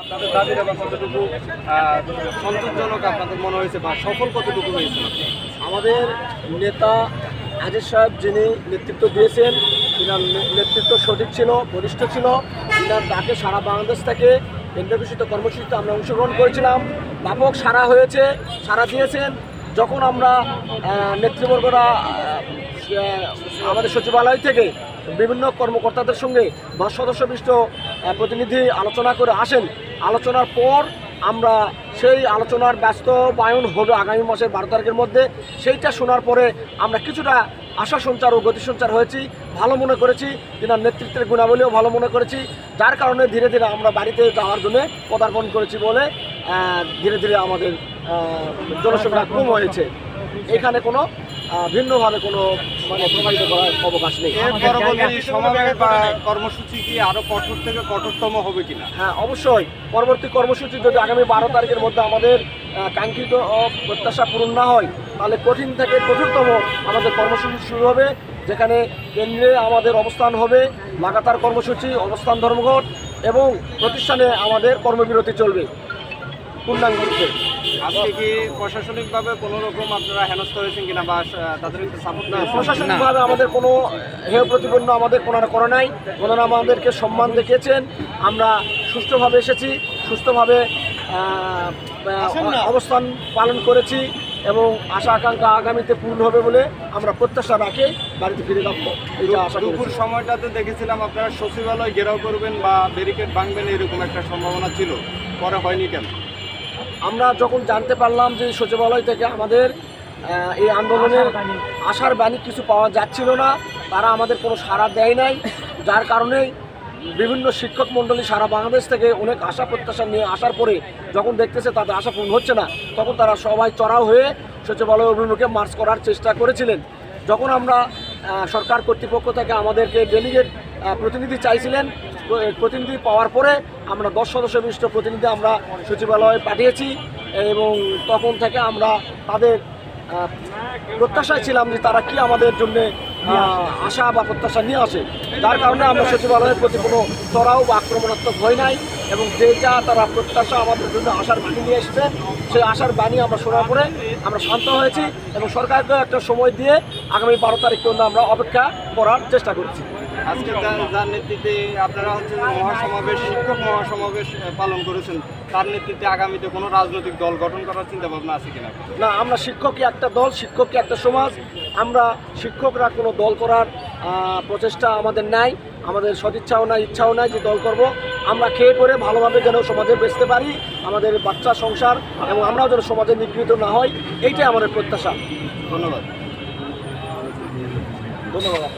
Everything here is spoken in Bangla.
আপনাদের দাবিটা বা কতটুকু সন্তোষজনক আপনাদের মনে হয়েছে বা সফল কতটুকু হয়েছে? আমাদের নেতা আজিজ সাহেব যিনি নেতৃত্ব দিয়েছেন, তিনার নেতৃত্ব সঠিক ছিল, বলিষ্ঠ ছিল। তিনার ডাকে সারা বাংলাদেশ থেকে কেন্দ্রীয় ঘোষিত কর্মসূচিতে আমরা অংশগ্রহণ করেছিলাম। ব্যাপক সাড়া হয়েছে, সাড়া দিয়েছেন। যখন আমরা নেতৃবর্গরা আমাদের সচিবালয় থেকে বিভিন্ন কর্মকর্তাদের সঙ্গে 10 সদস্য বিশিষ্ট প্রতিনিধি আলোচনা করে আসেন, আলোচনার পর আমরা সেই আলোচনার বাস্তবায়ন হবে আগামী মাসের 12 তারিখের মধ্যে। সেইটা শোনার পরে আমরা কিছুটা আশা সঞ্চার ও গতি সঞ্চার হয়েছি, ভালো মনে করেছি। তিনার নেতৃত্বের গুণাবলীও ভালো মনে করেছি, যার কারণে ধীরে ধীরে আমরা বাড়িতে যাওয়ার জন্য পদার্পণ করেছি বলে ধীরে ধীরে আমাদের জনসংখ্যা কম হয়েছে। এখানে কোনো ভিন্নভাবে কোনো প্রভাবিত করার অবকাশ নেই। পরবর্তী সমাবেশ বা কর্মসূচি কি আরও কঠোর থেকে কঠোরতম হবে কিনা? হ্যাঁ, অবশ্যই পরবর্তী কর্মসূচি যদি আগামী 12 তারিখের মধ্যে আমাদের কাঙ্ক্ষিত প্রত্যাশা পূরণ না হয়, তাহলে কঠিন থেকে কঠোরতম আমাদের কর্মসূচি শুরু হবে, যেখানে কেন্দ্রে আমাদের অবস্থান হবে, লাগাতার কর্মসূচি, অবস্থান ধর্মঘট এবং প্রতিষ্ঠানে আমাদের কর্মবিরতি চলবে পূর্ণাঙ্গরূপে। আজকে কি প্রশাসনিকভাবে কোনো রকম আপনারা হেনস্থ হয়েছেন কিনা বা তাদের সাপোর্ট না? প্রশাসনিকভাবে আমাদের কোনো হেয় প্রতিপন্ন আমাদের কোনো করা নাই। ওনারা আমাদেরকে সম্মান দেখিয়েছেন। আমরা সুষ্ঠুভাবে এসেছি, সুস্থভাবে অবস্থান পালন করেছি এবং আশা আকাঙ্ক্ষা আগামীতে পূর্ণ হবে বলে আমরা প্রত্যাশা রাখে বাড়িতে ফিরে যাবো। এটা আশা করি। দুপুর সময়টাতে দেখেছিলাম আপনারা সচিবালয় ঘেরাও করবেন বা ব্যারিকেড ভাঙবেন, এরকম একটা সম্ভাবনা ছিল, পরে হয়নি কেন? আমরা যখন জানতে পারলাম যে সচিবালয় থেকে আমাদের এই আন্দোলনের আশার বাণী কিছু পাওয়া যাচ্ছিল না, তারা আমাদের কোনো সাড়া দেয় নাই, যার কারণে বিভিন্ন শিক্ষক মণ্ডলী সারা বাংলাদেশ থেকে অনেক আশা প্রত্যাশা নিয়ে আসার পরে যখন দেখতেছে তাদের আশা পূরণ হচ্ছে না, তখন তারা সবাই চড়াও হয়ে সচিবালয় অভিমুখে মার্চ করার চেষ্টা করেছিলেন। যখন আমরা সরকার কর্তৃপক্ষ থেকে আমাদেরকে ডেলিগেট প্রতিনিধি চাইছিলেন, প্রতিনিধি পাওয়ার পরে আমরা 10 সদস্য বিশিষ্ট প্রতিনিধি আমরা সচিবালয়ে পাঠিয়েছি এবং তখন থেকে আমরা তাদের প্রত্যাশায় ছিলাম যে তারা কি আমাদের জন্য আশা বা প্রত্যাশা নিয়ে আসে। যার কারণে আমরা সচিবালয়ের প্রতি কোনো চড়াও বা আক্রমণাত্মক হয় নাই এবং যেটা তারা প্রত্যাশা আমাদের জন্য আশার বাণী নিয়ে এসছে, সেই আশার বাণী আমরা শোনার পরে আমরা শান্ত হয়েছি এবং সরকারকে একটা সময় দিয়ে আগামী 12 তারিখ পর্যন্ত আমরা অপেক্ষা করার চেষ্টা করছি। আজকে যার নেতৃত্বে আপনারা হচ্ছে মহাসমাবেশ, শিক্ষক মহাসমাবেশ পালন করেছেন, তার নেতৃত্বে আগামীতে কোনো রাজনৈতিক দল গঠন করার চিন্তা ভাবনা আছে কিনা? না, আমরা শিক্ষকই একটা দল, শিক্ষকই একটা সমাজ। আমরা শিক্ষকরা কোনো দল করার প্রচেষ্টা আমাদের নাই, আমাদের সদিচ্ছাও নাই, ইচ্ছাও নাই যে দল করব। আমরা খেয়ে পরে ভালোভাবে যেন সমাজে বেঁচতে পারি, আমাদের বাচ্চা সংসার এবং আমরাও যেন সমাজে নিগৃহীত না হই, এইটাই আমাদের প্রত্যাশা। ধন্যবাদ। ধন্যবাদ।